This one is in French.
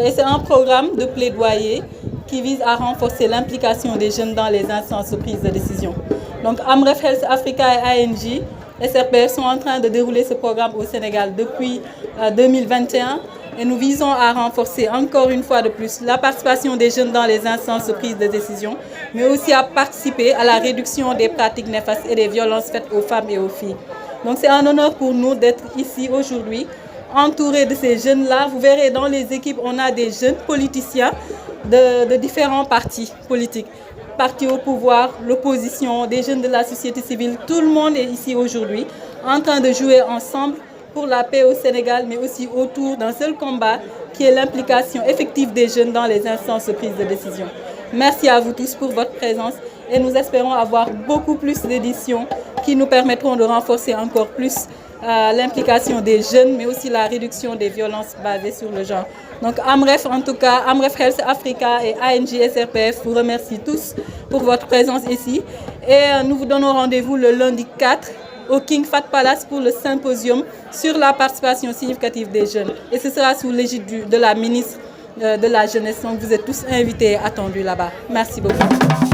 Et c'est un programme de plaidoyer qui vise à renforcer l'implication des jeunes dans les instances de prise de décision. Donc Amref Health Africa et ANJ, SRPF sont en train de dérouler ce programme au Sénégal depuis 2021 et nous visons à renforcer encore une fois de plus la participation des jeunes dans les instances de prise de décision, mais aussi à participer à la réduction des pratiques néfastes et des violences faites aux femmes et aux filles. Donc c'est un honneur pour nous d'être ici aujourd'hui, entourés de ces jeunes-là. Vous verrez dans les équipes, on a des jeunes politiciens de différents partis politiques. Partis au pouvoir, l'opposition, des jeunes de la société civile, tout le monde est ici aujourd'hui en train de jouer ensemble pour la paix au Sénégal, mais aussi autour d'un seul combat qui est l'implication effective des jeunes dans les instances de prise de décision. Merci à vous tous pour votre présence et nous espérons avoir beaucoup plus d'éditions qui nous permettront de renforcer encore plus l'implication des jeunes, mais aussi la réduction des violences basées sur le genre. Donc Amref, en tout cas, Amref Health Africa et ANJ SRPF vous remercie tous pour votre présence ici. Et nous vous donnons rendez-vous le lundi 4 au King Fahd Palace pour le symposium sur la participation significative des jeunes. Et ce sera sous l'égide de la ministre de la Jeunesse. Donc vous êtes tous invités et attendus là-bas. Merci beaucoup.